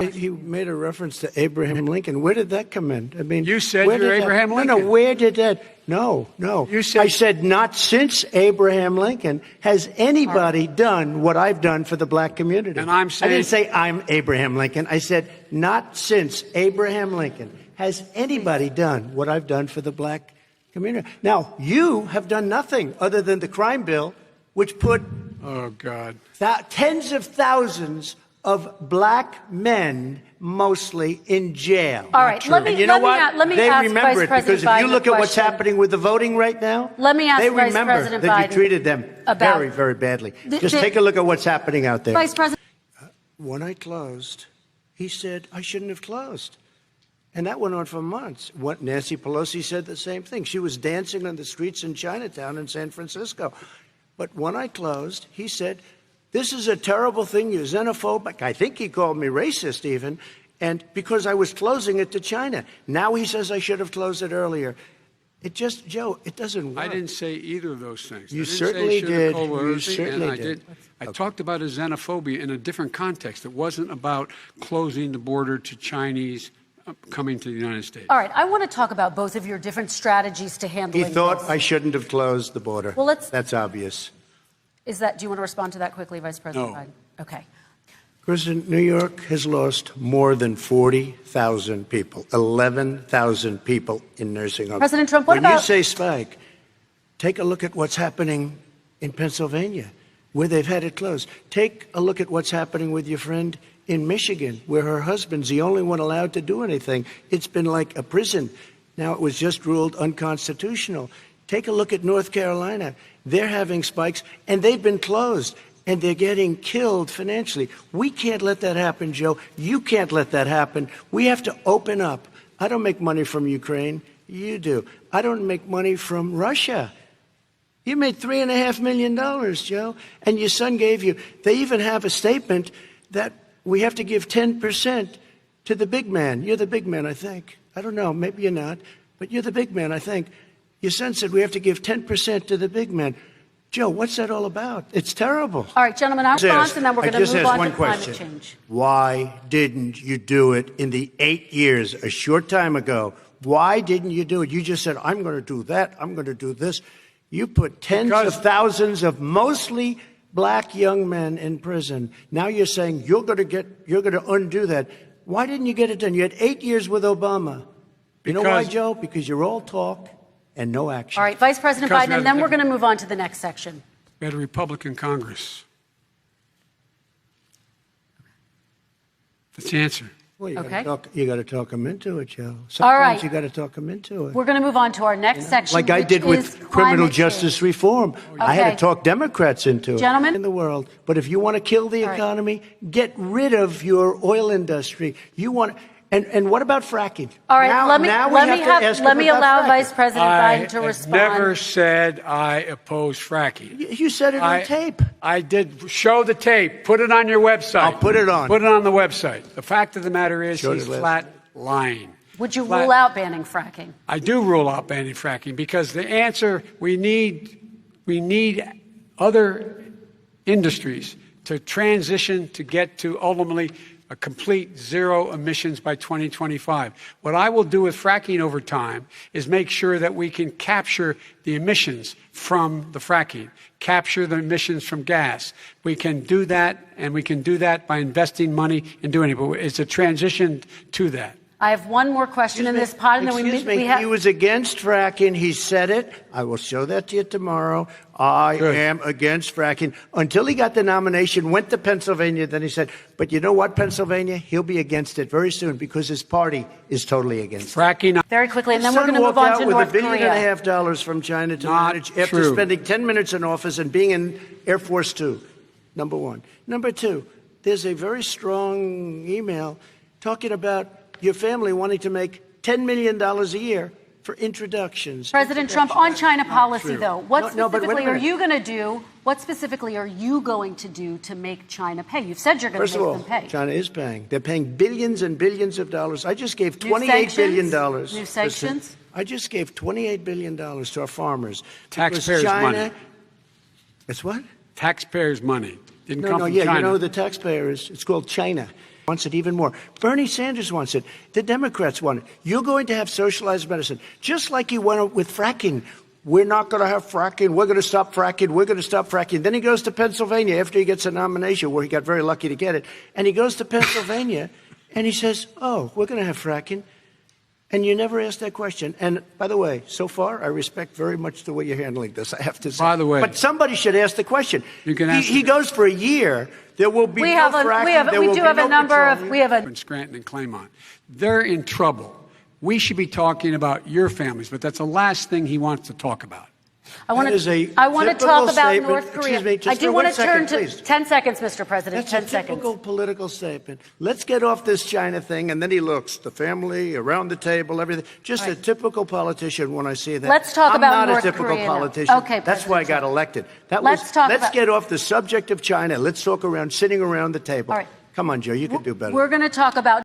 He made a reference to Abraham Lincoln. Where did that come in? I mean, You said you're Abraham Lincoln. No, where did that? No. You said, I said not since Abraham Lincoln has anybody done what I've done for the black community. And I'm saying, I didn't say I'm Abraham Lincoln. I said not since Abraham Lincoln has anybody done what I've done for the black community. Now, you have done nothing other than the crime bill, which put oh God, tens of thousands of black men, mostly, in jail. All right, let me you know what? let me they ask remember Vice it President because if you Biden look a at what's question. happening with the voting right now, Let me ask they Vice remember President that Biden you treated them about very, very badly. Just take a look at what's happening out there. Vice President. When I closed, he said I shouldn't have closed. And that went on for months. What Nancy Pelosi said the same thing. She was dancing on the streets in Chinatown in San Francisco. But when I closed, he said, this is a terrible thing. You're xenophobic. I think he called me racist even. And because I was closing it to China. Now he says I should have closed it earlier. It just, Joe, it doesn't work. I didn't say either of those things. You I didn't certainly say did. You certainly did. I talked about a xenophobia in a different context. It wasn't about closing the border to Chinese coming to the United States. All right, I want to talk about both of your different strategies to handling He thought this. I shouldn't have closed the border. Well, That's obvious. Do you want to respond to that quickly, Vice President Biden? Okay. President, New York has lost more than 40,000 people, 11,000 people in nursing homes. President Trump, what when about... you say spike, take a look at what's happening in Pennsylvania, where they've had it closed. Take a look at what's happening with your friend in Michigan, where her husband's the only one allowed to do anything. It's been like a prison. Now it was just ruled unconstitutional. Take a look at North Carolina. They're having spikes, and they've been closed, and they're getting killed financially. We can't let that happen, Joe. You can't let that happen. We have to open up. I don't make money from Ukraine. You do. I don't make money from Russia. You made $3.5 million, Joe, and your son gave you. They even have a statement that we have to give 10% to the big man. You're the big man, I think. I don't know. Maybe you're not, but you're the big man, I think. Your son said we have to give 10% to the big man. Joe, what's that all about? It's terrible. All right, gentlemen, our response, and then we're going to move on to climate change. Why didn't you do it in the 8 years, a short time ago? Why didn't you do it? You just said, I'm going to do that. I'm going to do this. You put tens of thousands of mostly black young men in prison. Now you're saying you're going to undo that. Why didn't you get it done? You had 8 years with Obama. You know why, Joe? Because you're all talk and no action. All right, Vice President Biden, and then we're going to move on to the next section. We had a Republican Congress. That's the answer. Well, you got to talk them into it, Joe. Sometimes All right. You got to talk them into it. We're going to move on to our next section, like I did with criminal justice reform. I had to talk Democrats into it. Gentlemen. In the world. But if you want to kill the economy, get rid of your oil industry. You want, and what about fracking? All right, now, let me allow fracking. Vice President Biden to respond. I never said I oppose fracking. You said it on tape. I did. Show the tape. Put it on your website. I'll put it on. Put it on the website. The fact of the matter is Show he's flat lying. Would you rule out banning fracking? I do rule out banning fracking because the answer, we need other industries to transition to get to ultimately a complete zero emissions by 2025. What I will do with fracking over time is make sure that we can capture the emissions from the fracking, capture the emissions from gas. We can do that, and we can do that by investing money and doing it. But it's a transition to that. I have one more question in this pod, and then we have... He was against fracking. He said it. I will show that to you tomorrow. I am against fracking. Until he got the nomination, went to Pennsylvania, then he said, but you know what, Pennsylvania? He'll be against it very soon because his party is totally against fracking. Very quickly, and then we're going to move on to North Korea. with $1.5 billion from China to manage after spending 10 minutes in office and being in Air Force Two, number one. Number two, there's a very strong email talking about your family wanting to make $10 million a year for introductions. President Trump, on China policy, though, what specifically are you going to do? What specifically are you going to do to make China pay? You've said you're going to make them pay. First of all, China is paying. They're paying billions and billions of dollars. I just gave $28 billion. New sanctions? I just gave $28 billion to our farmers. Taxpayers' money. It's what? Taxpayers' money. Didn't come from China. China. You know who the taxpayer is? It's called China. wants it even more. Bernie Sanders wants it. The Democrats want it. You're going to have socialized medicine, just like you went with fracking. We're not going to have fracking. We're going to stop fracking. We're going to stop fracking. Then he goes to Pennsylvania after he gets a nomination, where he got very lucky to get it. And he goes to Pennsylvania and he says, oh, we're going to have fracking. And you never ask that question. And by the way, so far, I respect very much the way you're handling this, I have to say. By the way. But somebody should ask the question. You can ask he goes for a year. There will be no fracking. There will be no petroleum. In Scranton and Claymont. They're in trouble. We should be talking about your families, but that's the last thing he wants to talk about. I want to talk about North Korea. I do want to turn to 10 seconds, Mr. President. That's 10 a seconds. typical political statement. Let's get off this China thing, and then he looks, the family, around the table, everything. Just a typical politician when I see that. Let's talk about North I'm not a typical Korea now. politician. Okay, that's why I got elected. Let's get off the subject of China. Let's talk sitting around the table. All right. Come on, Joe, you can do better. We're going to talk about